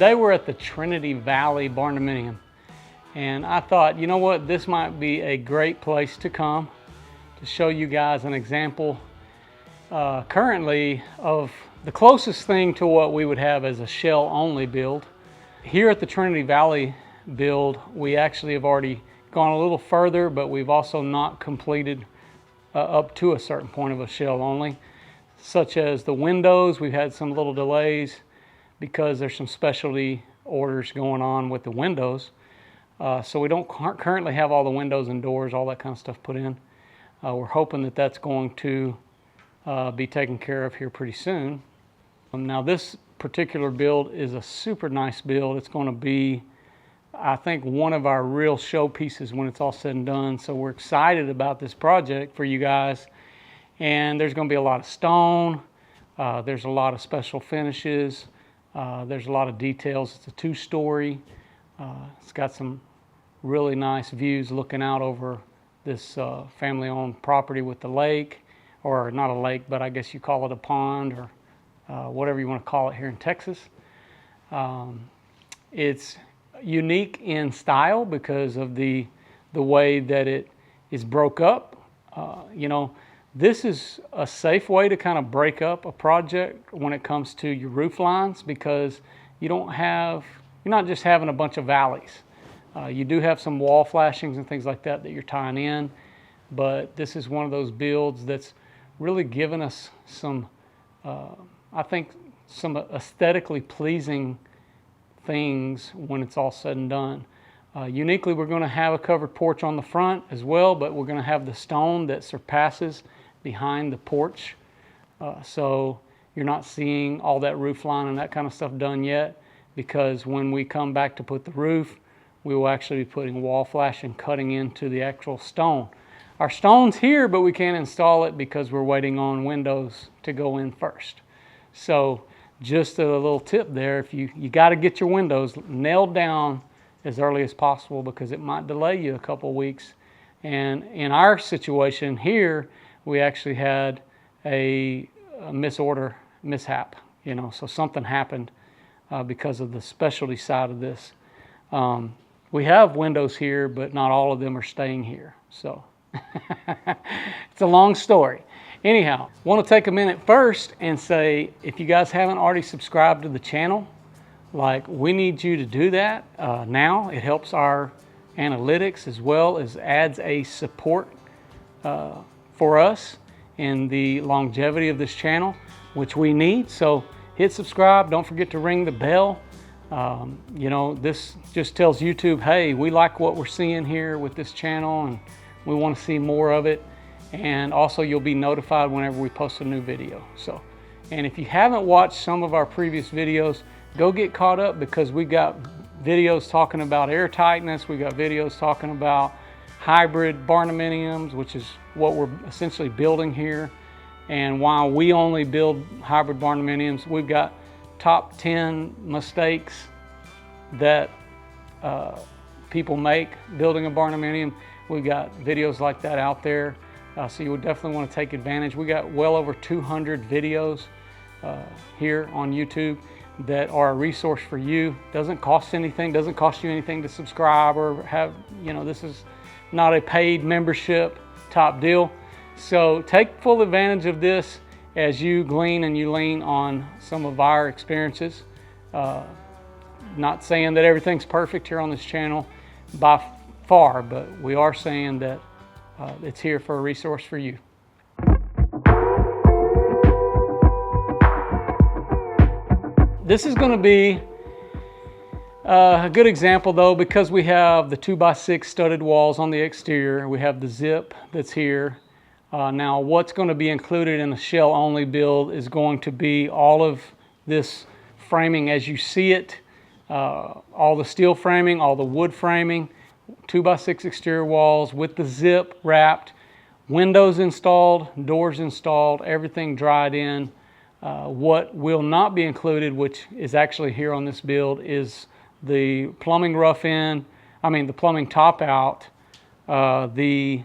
Today we're at the Trinity Valley Barndominium, and I thought, you know what, this might be a great place to come to show you guys an example currently of the closest thing to what we would have as a shell only build. Here at the Trinity Valley build, we actually have already gone a little further, but we've also not completed up to a certain point of a shell only, such as the windows. We've had some little delays because there's some specialty orders going on with the windows. So we don't currently have all the windows and doors, all that kind of stuff put in. We're hoping that that's going to be taken care of here pretty soon. Now this particular build is a super nice build. It's going to be, I think, one of our real showpieces when it's all said and done. So we're excited about this project for you guys. And there's going to be a lot of stone. There's a lot of special finishes. There's a lot of details. It's a two-story. It's got some really nice views looking out over this family-owned property with the lake, or not a lake, but I guess you call it a pond, or whatever you want to call it here in Texas. It's unique in style because of the way that it is broke up. You know, this is a safe way to kind of break up a project when it comes to your roof lines, because you're not just having a bunch of valleys. You do have some wall flashings and things like that you're tying in, but this is one of those builds that's really given us some, I think, some aesthetically pleasing things when it's all said and done. Uniquely, we're going to have a covered porch on the front as well, but we're going to have the stone that surpasses behind the porch. So you're not seeing all that roof line and that kind of stuff done yet, because when we come back to put the roof, we will actually be putting wall flash and cutting into the actual stone. Our stone's here, but we can't install it because we're waiting on windows to go in first. So just a little tip there, if you got to get your windows nailed down as early as possible, because it might delay you a couple weeks. And in our situation here, we actually had a mishap, you know, so something happened because of the specialty side of this. We have windows here, but not all of them are staying here. So it's a long story. Anyhow, I want to take a minute first and say, if you guys haven't already subscribed to the channel, like, we need you to do that now. It helps our analytics, as well as adds a support for us in the longevity of this channel, which we need. So hit subscribe. Don't forget to ring the bell. You know, this just tells YouTube, hey, we like what we're seeing here with this channel and we want to see more of it. And also you'll be notified whenever we post a new video. So, and if you haven't watched some of our previous videos, go get caught up, because we got videos talking about air tightness. We got videos talking about hybrid barndominiums, which is what we're essentially building here. And while we only build hybrid barndominiums, we've got top 10 mistakes that people make building a barndominium. We've got videos like that out there. So you would definitely want to take advantage. We got well over 200 videos here on YouTube that are a resource for you. Doesn't cost anything, doesn't cost you anything to subscribe or have, you know, this is not a paid membership type deal. So take full advantage of this as you glean and you lean on some of our experiences. Not saying that everything's perfect here on this channel by far, but we are saying that it's here for a resource for you. This is going to be a good example, though, because we have the 2x6 studded walls on the exterior. We have the zip that's here. Now, what's going to be included in the shell only build is going to be all of this framing as you see it, all the steel framing, all the wood framing, 2x6 exterior walls with the zip wrapped, windows installed, doors installed, everything dried in. What will not be included, which is actually here on this build, is the plumbing the plumbing top out, the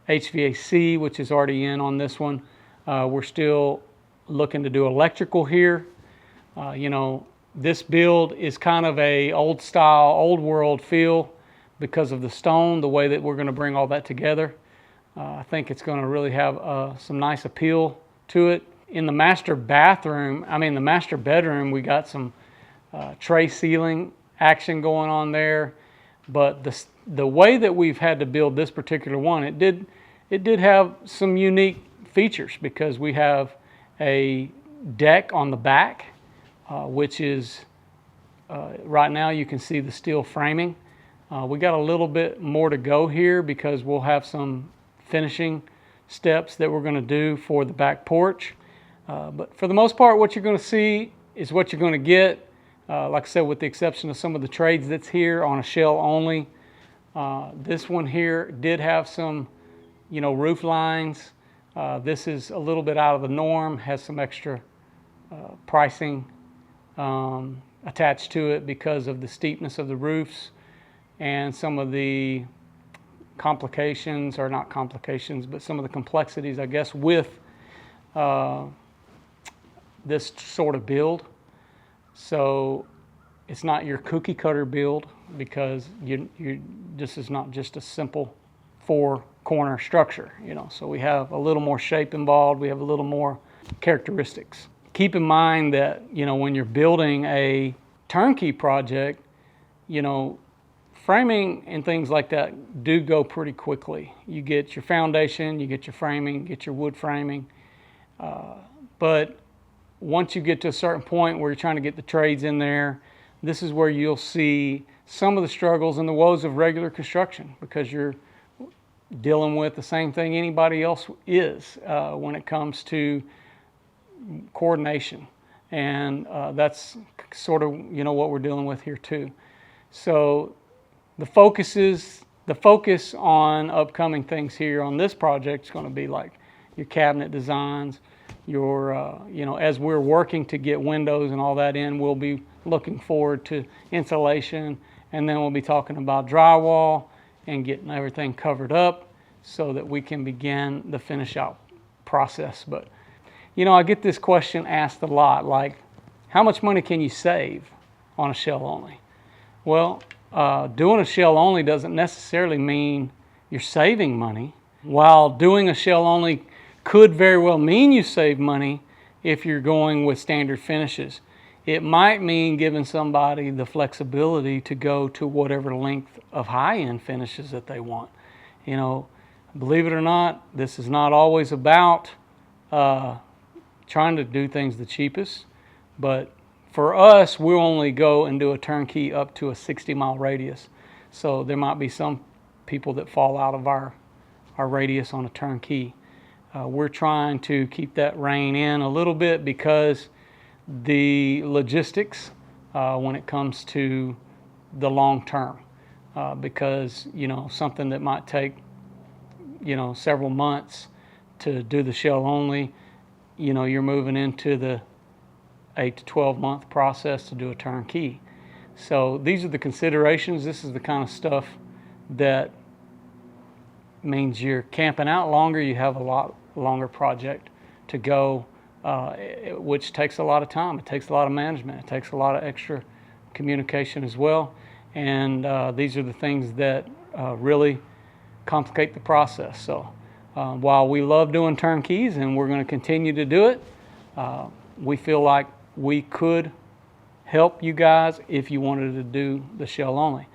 HVAC, which is already in on this one. We're still looking to do electrical here. You know, This build is kind of a old style, old world feel because of the stone, the way that we're going to bring all that together. I think it's going to really have some nice appeal to it. In the master bedroom, we got some tray ceiling action going on there. But the way that we've had to build this particular one, it did have some unique features because we have a deck on the back, which is right now you can see the steel framing. We got a little bit more to go here because we'll have some finishing steps that we're going to do for the back porch. But for the most part, what you're going to see is what you're going to get. Like I said, with the exception of some of the trades that's here on a shell only. This one here did have some, roof lines. This is a little bit out of the norm, has some extra pricing attached to it because of the steepness of the roofs and some of the complications, or not complications, but some of the complexities, I guess, with this sort of build. So it's not your cookie cutter build because this is not just a simple 4-corner structure, So we have a little more shape involved. We have a little more characteristics. Keep in mind that, when you're building a turnkey project, framing and things like that do go pretty quickly. You get your foundation, you get your framing, get your wood framing. But once you get to a certain point where you're trying to get the trades in there, this is where you'll see some of the struggles and the woes of regular construction because you're dealing with the same thing anybody else is when it comes to coordination. And that's sort of, what we're dealing with here too. So the focus on upcoming things here on this project is going to be like your cabinet designs, your, as we're working to get windows and all that in, we'll be looking forward to insulation, and then we'll be talking about drywall and getting everything covered up so that we can begin the finish out process. But, I get this question asked a lot, like, how much money can you save on a shell only? Well, doing a shell only doesn't necessarily mean you're saving money. While doing a shell only could very well mean you save money if you're going with standard finishes. It might mean giving somebody the flexibility to go to whatever length of high-end finishes that they want. Believe it or not, this is not always about trying to do things the cheapest, but for us, we'll only go and do a turnkey up to a 60-mile radius. So there might be some people that fall out of our radius on a turnkey. We're trying to keep that rein in a little bit because the logistics when it comes to the long term. Because, something that might take, several months to do the shell only, you're moving into the 8 to 12 month process to do a turnkey. So these are the considerations. This is the kind of stuff that means you're camping out longer. You have a lot longer project to go, which takes a lot of time. It takes a lot of management. It takes a lot of extra communication as well. And these are the things that really complicate the process. So while we love doing turnkeys and we're going to continue to do it, we feel like we could help you guys if you wanted to do the shell only.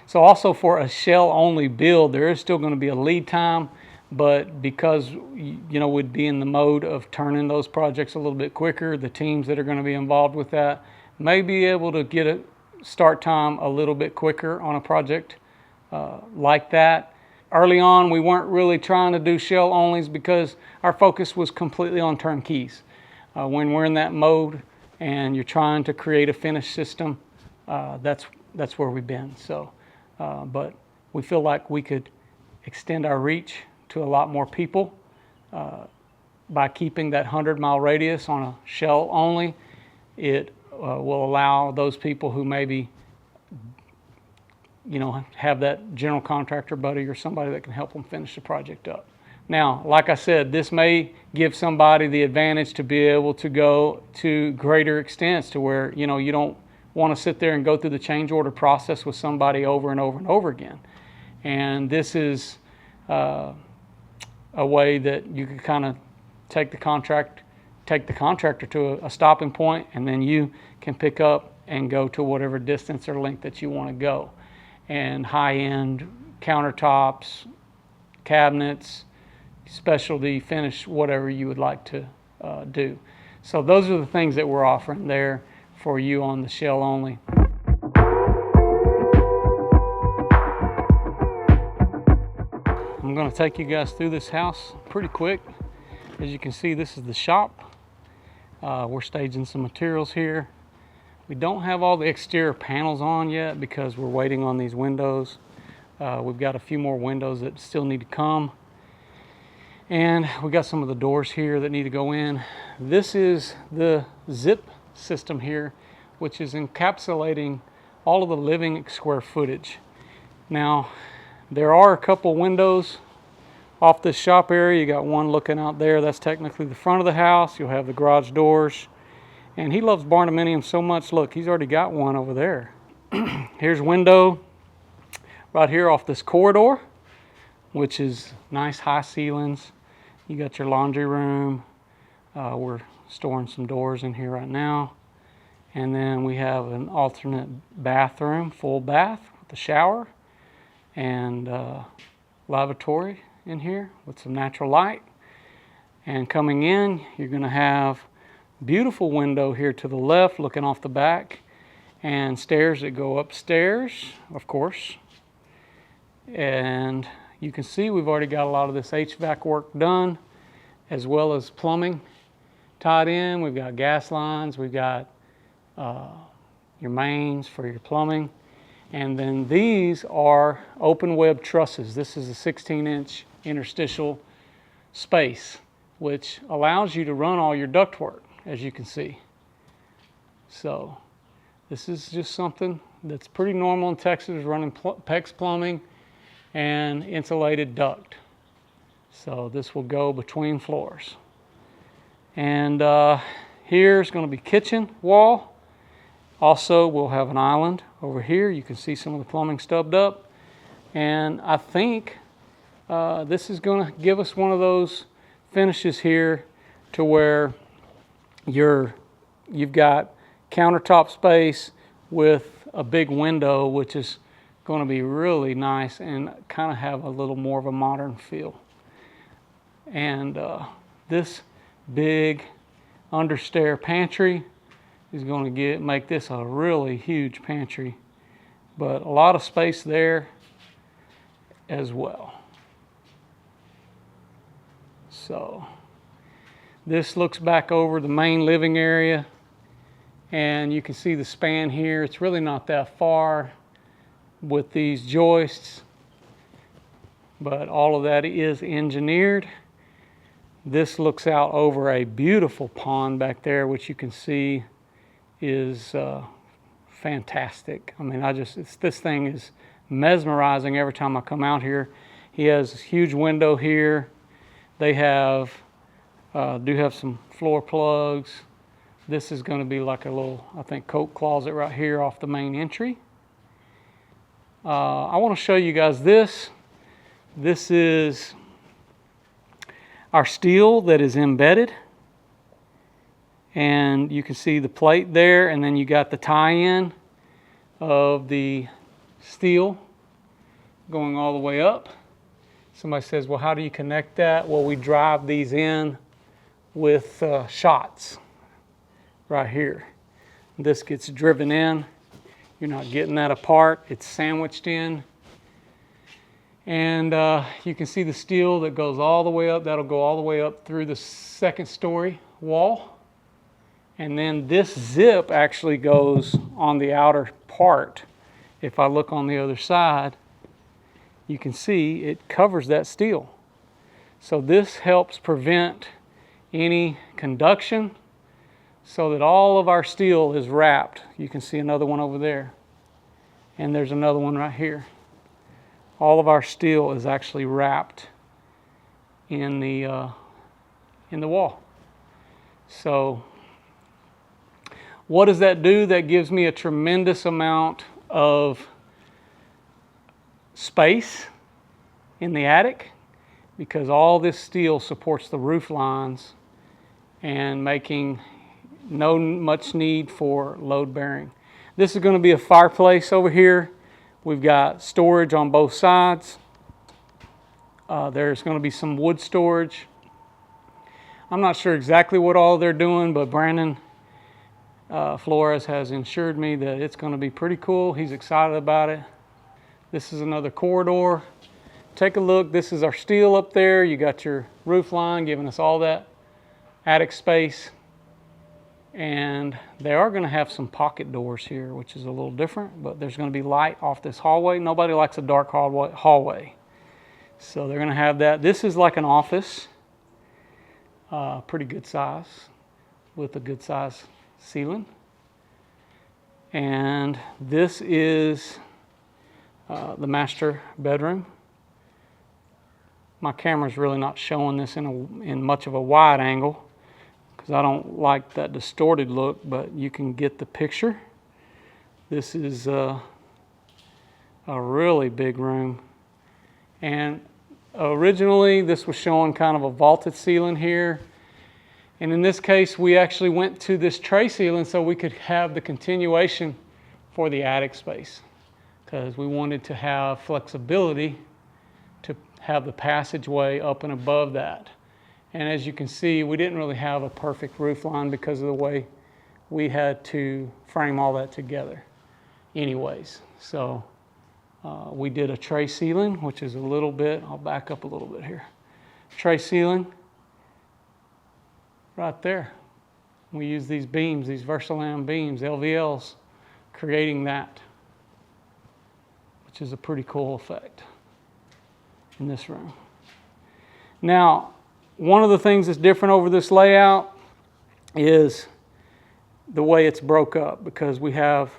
So also for a shell only build, there is still going to be a lead time, but because we'd be in the mode of turning those projects a little bit quicker, the teams that are going to be involved with that may be able to get a start time a little bit quicker on a project like that. Early on, we weren't really trying to do shell onlys because our focus was completely on turnkeys. When we're in that mode and you're trying to create a finished system, that's where we've been. So, but we feel like we could extend our reach to a lot more people by keeping that 100-mile radius on a shell only. It will allow those people who maybe have that general contractor buddy or somebody that can help them finish the project up. Now, like I said, this may give somebody the advantage to be able to go to greater extents to where, you don't want to sit there and go through the change order process with somebody over and over and over again. And this is a way that you can kind of take the contractor to a stopping point, and then you can pick up and go to whatever distance or length that you want to go. And high-end countertops, cabinets, specialty finish, whatever you would like to do. So those are the things that we're offering there for you on the shell only. I'm going to take you guys through this house pretty quick. As you can see, this is the shop. We're staging some materials here. We don't have all the exterior panels on yet because we're waiting on these windows. We've got a few more windows that still need to come. And we got some of the doors here that need to go in. This is the zip system here, which is encapsulating all of the living square footage. Now, there are a couple windows off this shop area. You got one looking out there. That's technically the front of the house. You'll have the garage doors. And he loves Barndominium so much. Look, he's already got one over there. Here's window right here off this corridor, which is nice high ceilings. You got your laundry room. We're storing some doors in here right now. And then we have an alternate bathroom, full bath with a shower and lavatory in here with some natural light. And coming in, you're going to have beautiful window here to the left looking off the back, and stairs that go upstairs, of course. And you can see we've already got a lot of this HVAC work done, as well as plumbing tied in. We've got gas lines, we've got your mains for your plumbing, and then these are open web trusses. This is a 16-inch interstitial space, which allows you to run all your ductwork, as you can see. So this is just something that's pretty normal in Texas, running PEX plumbing and insulated duct. So this will go between floors. And here's going to be kitchen wall. Also, we'll have an island over here. You can see some of the plumbing stubbed up. And I think this is going to give us one of those finishes here to where you've got countertop space with a big window, which is going to be really nice and kind of have a little more of a modern feel. And this big understair pantry is going to make this a really huge pantry, but a lot of space there as well. So this looks back over the main living area, and you can see the span here. It's really not that far with these joists, but all of that is engineered. This looks out over a beautiful pond back there, which you can see is fantastic. I mean, this thing is mesmerizing every time I come out here. He has this huge window here. They have do have some floor plugs. This is going to be like a little, I think, coat closet right here off the main entry. I want to show you guys this. This is our steel that is embedded. And you can see the plate there, and then you got the tie-in of the steel going all the way up. Somebody says, well, how do you connect that? Well, we drive these in with shots right here. This gets driven in. You're not getting that apart. It's sandwiched in. And you can see the steel that goes all the way up. That'll go all the way up through the second story wall. And then this zip actually goes on the outer part. If I look on the other side, you can see it covers that steel. So this helps prevent any conduction so that all of our steel is wrapped. You can see another one over there. And there's another one right here. All of our steel is actually wrapped in the wall. So What does that do? That gives me a tremendous amount of space in the attic, because all this steel supports the roof lines and making no much need for load bearing. This is going to be a fireplace over here. We've got storage on both sides. There's going to be some wood storage. I'm not sure exactly what all they're doing, but Brandon Flores has assured me that it's going to be pretty cool. He's excited about it. This is another corridor. Take a look. This is our steel up there. You got your roof line giving us all that attic space. And they are going to have some pocket doors here, which is a little different, but there's going to be light off this hallway. Nobody likes a dark hallway. So they're going to have that. This is like an office, pretty good size, with a good size ceiling. And this is the master bedroom. My camera's really not showing this in much of a wide angle, because I don't like that distorted look, but you can get the picture. This is a really big room. And originally this was showing kind of a vaulted ceiling here. And in this case, we actually went to this tray ceiling so we could have the continuation for the attic space, because we wanted to have flexibility to have the passageway up and above that. And as you can see, we didn't really have a perfect roof line because of the way we had to frame all that together anyways. So we did a tray ceiling, which is a little bit, I'll back up a little bit here. Tray ceiling right there. We use these beams, these Versalam beams, LVLs, creating that, which is a pretty cool effect in this room. Now, one of the things that's different over this layout is the way it's broke up, because we have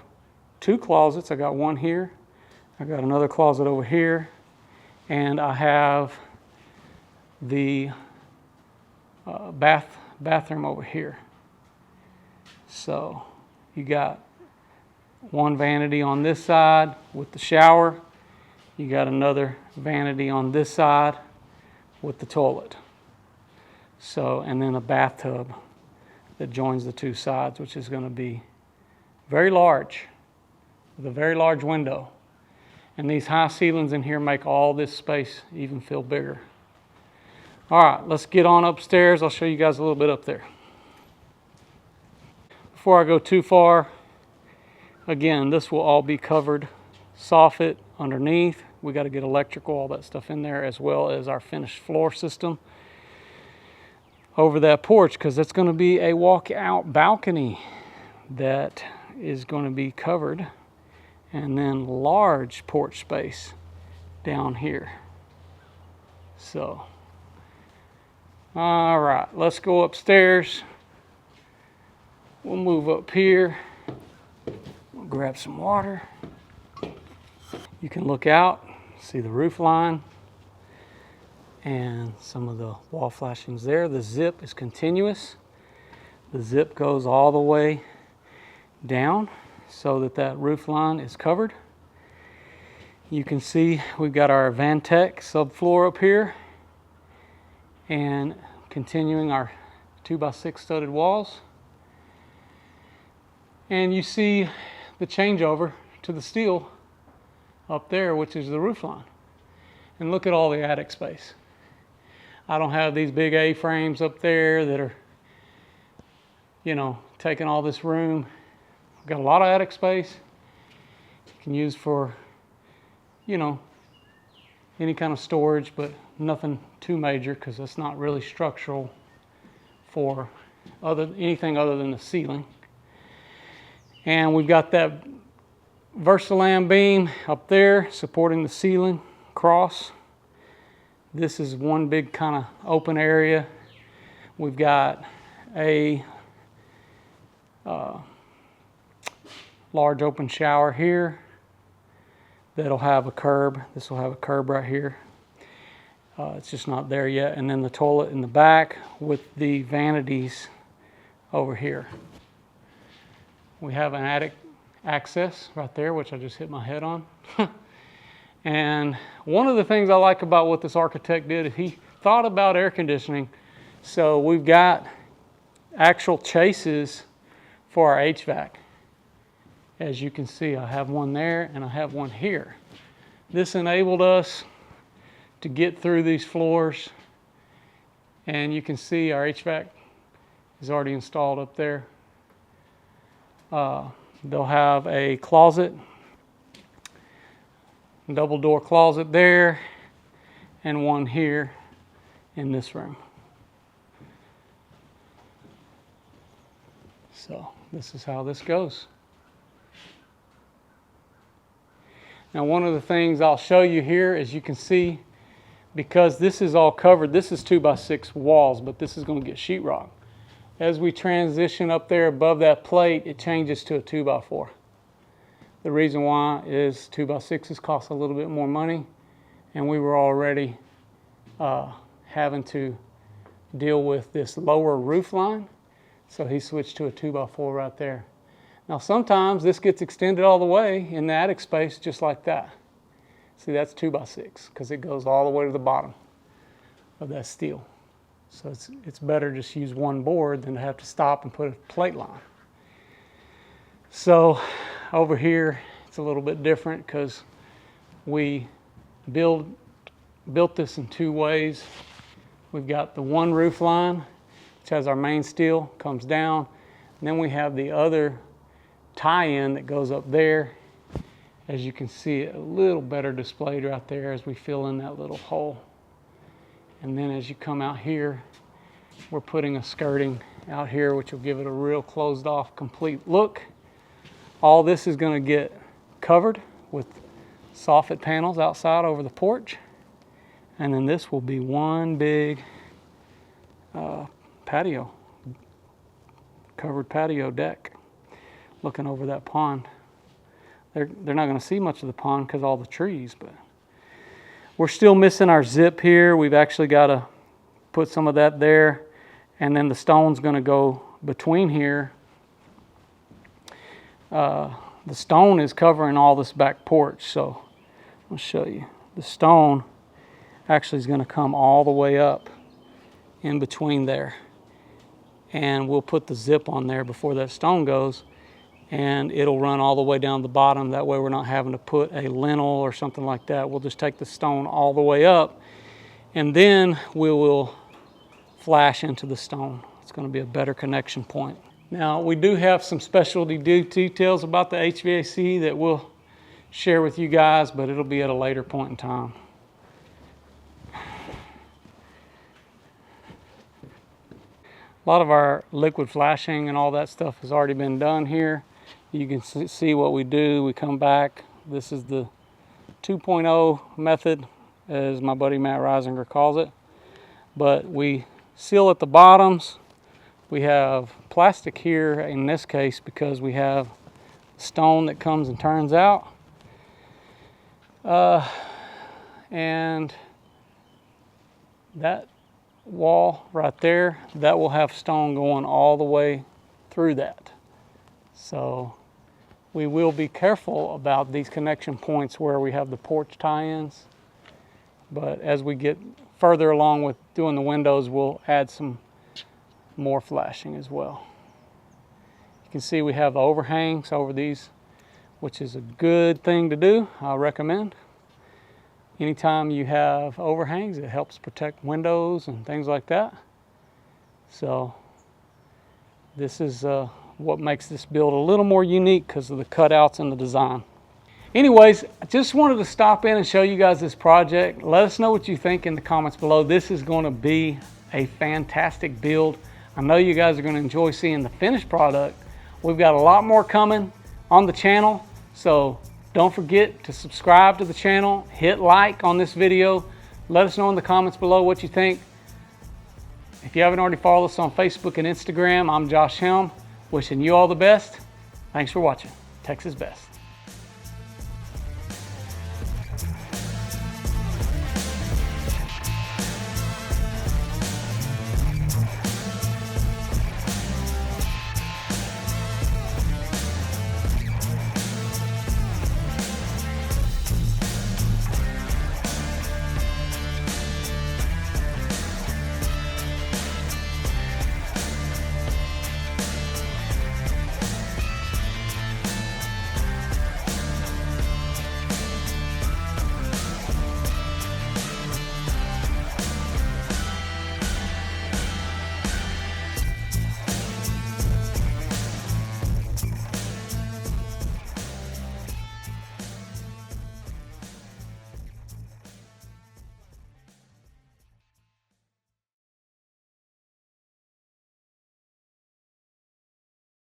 two closets. I got one here, I got another closet over here, and I have the bathroom over here. So you got one vanity on this side with the shower. You got another vanity on this side with the toilet. So, and then a bathtub that joins the two sides, which is going to be very large, with a very large window. And these high ceilings in here make all this space even feel bigger. All right, let's get on upstairs. I'll show you guys a little bit up there. Before I go too far, again, this will all be covered soffit underneath. We got to get electrical, all that stuff in there, as well as our finished floor system over that porch, because it's going to be a walk-out balcony that is going to be covered, and then large porch space down here. So, all right, let's go upstairs. We'll move up here. We'll grab some water. You can look out, see the roof line and some of the wall flashings there. The zip is continuous. The zip goes all the way down so that that roof line is covered. You can see we've got our Vantech subfloor up here, and continuing our 2x6 studded walls. And you see the changeover to the steel up there, which is the roof line. And look at all the attic space. I don't have these big A-frames up there that are, you know, taking all this room. I've got a lot of attic space. You can use for, you know, any kind of storage, but nothing too major, because that's not really structural for anything other than the ceiling. And we've got that Versalam beam up there supporting the ceiling cross. This is one big kind of open area. We've got a large open shower here that'll have a curb. This will have a curb right here. It's just not there yet. And then the toilet in the back with the vanities over here. We have an attic access right there, which I just hit my head on. And one of the things I like about what this architect did is he thought about air conditioning. So we've got actual chases for our HVAC. As you can see, I have one there and I have one here. This enabled us to get through these floors, and you can see our HVAC is already installed up there. They'll have a closet, double door closet there, and one here in this room. So this is how this goes. Now, one of the things I'll show you here, as you can see, because this is all covered, this is 2x6 walls, but this is going to get sheetrock. As we transition up there above that plate, it changes to a 2x4. The reason why is 2x6s cost a little bit more money, and we were already having to deal with this lower roof line, so he switched to a 2x4 right there. Now sometimes this gets extended all the way in the attic space just like that. See, that's 2x6 because it goes all the way to the bottom of that steel. So it's better just use one board than to have to stop and put a plate line. So over here it's a little bit different because we built this in two ways. We've got the one roof line, which has our main steel, comes down, and then we have the other tie-in that goes up there. As you can see, a little better displayed right there as we fill in that little hole. And then as you come out here, we're putting a skirting out here, which will give it a real closed off, complete look. All this is going to get covered with soffit panels outside over the porch. And then this will be one big patio, covered patio deck, looking over that pond. They're not going to see much of the pond because all the trees, but we're still missing our zip here. We've actually got to put some of that there, and then the stone's going to go between here. The stone is covering all this back porch, so I'll show you. The stone actually is going to come all the way up in between there, and we'll put the zip on there before that stone goes, and it'll run all the way down the bottom. That way we're not having to put a lintel or something like that. We'll just take the stone all the way up, and then we will flash into the stone. It's going to be a better connection point. Now, we do have some specialty details about the HVAC that we'll share with you guys, but it'll be at a later point in time. A lot of our liquid flashing and all that stuff has already been done here. You can see what we do. We come back. This is the 2.0 method, as my buddy Matt Reisinger calls it. But we seal at the bottoms. We have plastic here in this case because we have stone that comes and turns out. And that wall right there, that will have stone going all the way through that. So we will be careful about these connection points where we have the porch tie-ins, but as we get further along with doing the windows, we'll add some more flashing as well. You can see we have the overhangs over these, which is a good thing to do. I recommend. Anytime you have overhangs, it helps protect windows and things like that. So this is what makes this build a little more unique because of the cutouts and the design. Anyways, I just wanted to stop in and show you guys this project. Let us know what you think in the comments below. This is going to be a fantastic build. I know you guys are going to enjoy seeing the finished product. We've got a lot more coming on the channel, so don't forget to subscribe to the channel, hit like on this video. Let us know in the comments below what you think. If you haven't already followed us on Facebook and Instagram, I'm Josh Helm, wishing you all the best. Thanks for watching. Texas Best.